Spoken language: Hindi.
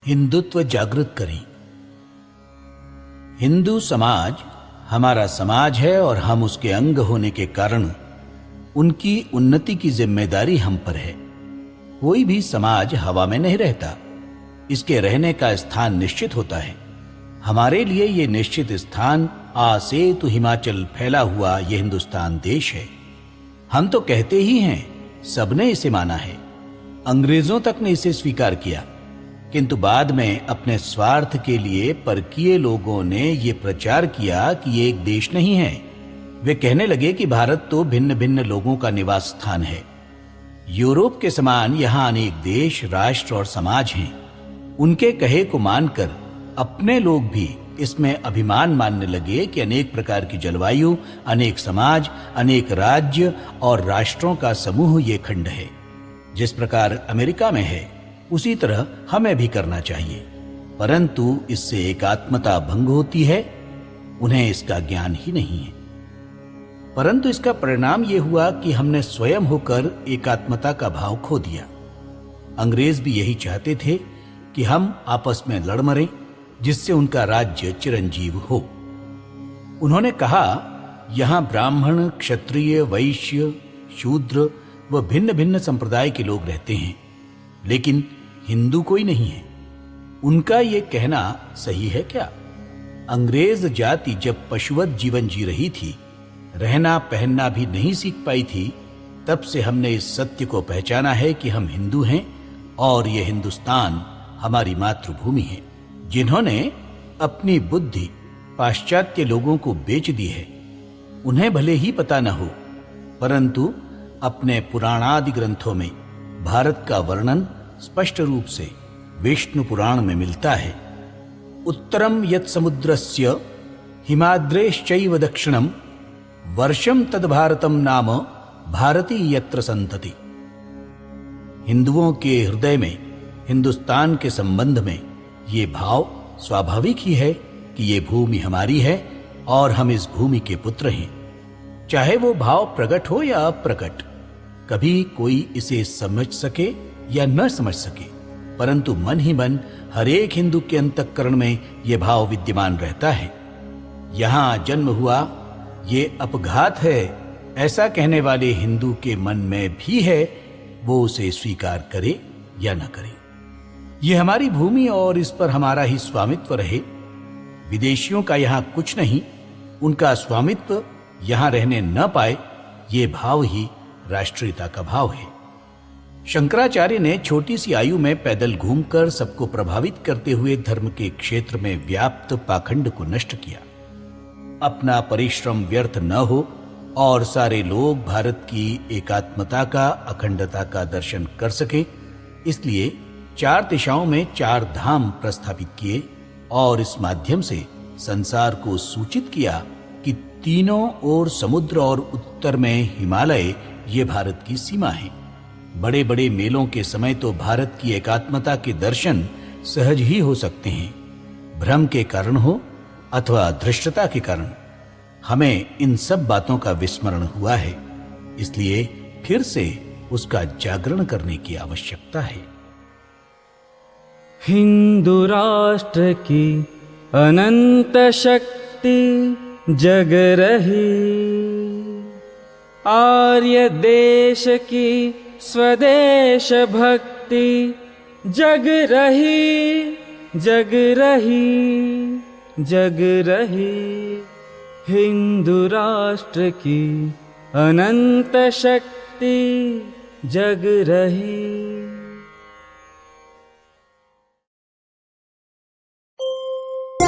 हिंदुत्व जागृत करें। हिंदू समाज हमारा समाज है और हम उसके अंग होने के कारण उनकी उन्नति की जिम्मेदारी हम पर है। कोई भी समाज हवा में नहीं रहता, इसके रहने का स्थान निश्चित होता है। हमारे लिए ये निश्चित स्थान आ से तो हिमाचल फैला हुआ ये हिंदुस्तान देश है। हम तो कहते ही हैं, सबने इसे माना है, अंग्रेजों तक ने इसे स्वीकार किया, किंतु बाद में अपने स्वार्थ के लिए परकीय लोगों ने ये प्रचार किया कि ये एक देश नहीं है। वे कहने लगे कि भारत तो भिन्न भिन्न लोगों का निवास स्थान है। यूरोप के समान यहाँ अनेक देश, राष्ट्र और समाज हैं। उनके कहे को मानकर अपने लोग भी इसमें अभिमान मानने लगे कि अनेक प्रकार की जलवायु, अनेक समाज, अनेक राज्य और राष्ट्रों का समूह ये खंड है। जिस प्रकार अमेरिका में है, उसी तरह हमें भी करना चाहिए, परंतु इससे एकात्मता भंग होती है। उन्हें इसका ज्ञान ही नहीं है। परंतु इसका परिणाम यह हुआ कि हमने स्वयं होकर एकात्मता का भाव खो दिया। अंग्रेज भी यही चाहते थे कि हम आपस में लड़ मरें, जिससे उनका राज्य चिरंजीव हो। उन्होंने कहा, यहां ब्राह्मण, क्षत्रिय, वैश्य, शूद्र व भिन्न भिन्न संप्रदाय के लोग रहते हैं, लेकिन हिंदू कोई नहीं है। उनका ये कहना सही है क्या? अंग्रेज जाति जब पशुवत जीवन जी रही थी, रहना पहनना भी नहीं सीख पाई थी, तब से हमने इस सत्य को पहचाना है कि हम हिंदू हैं और ये हिंदुस्तान हमारी मातृभूमि है। जिन्होंने अपनी बुद्धि पाश्चात्य लोगों को बेच दी है, उन्हें भले ही पता न हो, परंतु अपने पुराणादि ग्रंथों में भारत का वर्णन स्पष्ट रूप से विष्णु पुराण में मिलता है। उत्तरम यत् समुद्रस्य हिमाद्रेश्चैव दक्षिणम वर्षम तद भारतम नाम भारती यत्र संतति। हिंदुओं के हृदय में हिंदुस्तान के संबंध में ये भाव स्वाभाविक ही है कि ये भूमि हमारी है और हम इस भूमि के पुत्र हैं। चाहे वो भाव प्रकट हो या अप्रकट, कभी कोई इसे समझ सके या न समझ सके, परंतु मन ही मन हर एक हिंदू के अंतःकरण में यह भाव विद्यमान रहता है। यहां जन्म हुआ ये अपघात है, ऐसा कहने वाले हिंदू के मन में भी है, वो उसे स्वीकार करे या न करे। ये हमारी भूमि और इस पर हमारा ही स्वामित्व रहे। विदेशियों का यहां कुछ नहीं, उनका स्वामित्व यहां रहने न पाए, ये भाव ही राष्ट्रीयता का भाव है। शंकराचार्य ने छोटी सी आयु में पैदल घूमकर सबको प्रभावित करते हुए धर्म के क्षेत्र में व्याप्त पाखंड को नष्ट किया। अपना परिश्रम व्यर्थ न हो और सारे लोग भारत की एकात्मता का, अखंडता का दर्शन कर सके, इसलिए 4 दिशाओं में 4 धाम प्रस्थापित किए और इस माध्यम से संसार को सूचित किया कि तीनों ओर समुद्र और उत्तर में हिमालय ये भारत की सीमा है। बड़े बड़े मेलों के समय तो भारत की एकात्मता के दर्शन सहज ही हो सकते हैं। भ्रम के कारण हो अथवा धृष्टता के कारण हमें इन सब बातों का विस्मरण हुआ है, इसलिए फिर से उसका जागरण करने की आवश्यकता है। हिंदू राष्ट्र की अनंत शक्ति जग रही, आर्य देश की स्वदेश भक्ति जग रही, जग रही, जग रही। हिंदू राष्ट्र की अनंत शक्ति जग रही।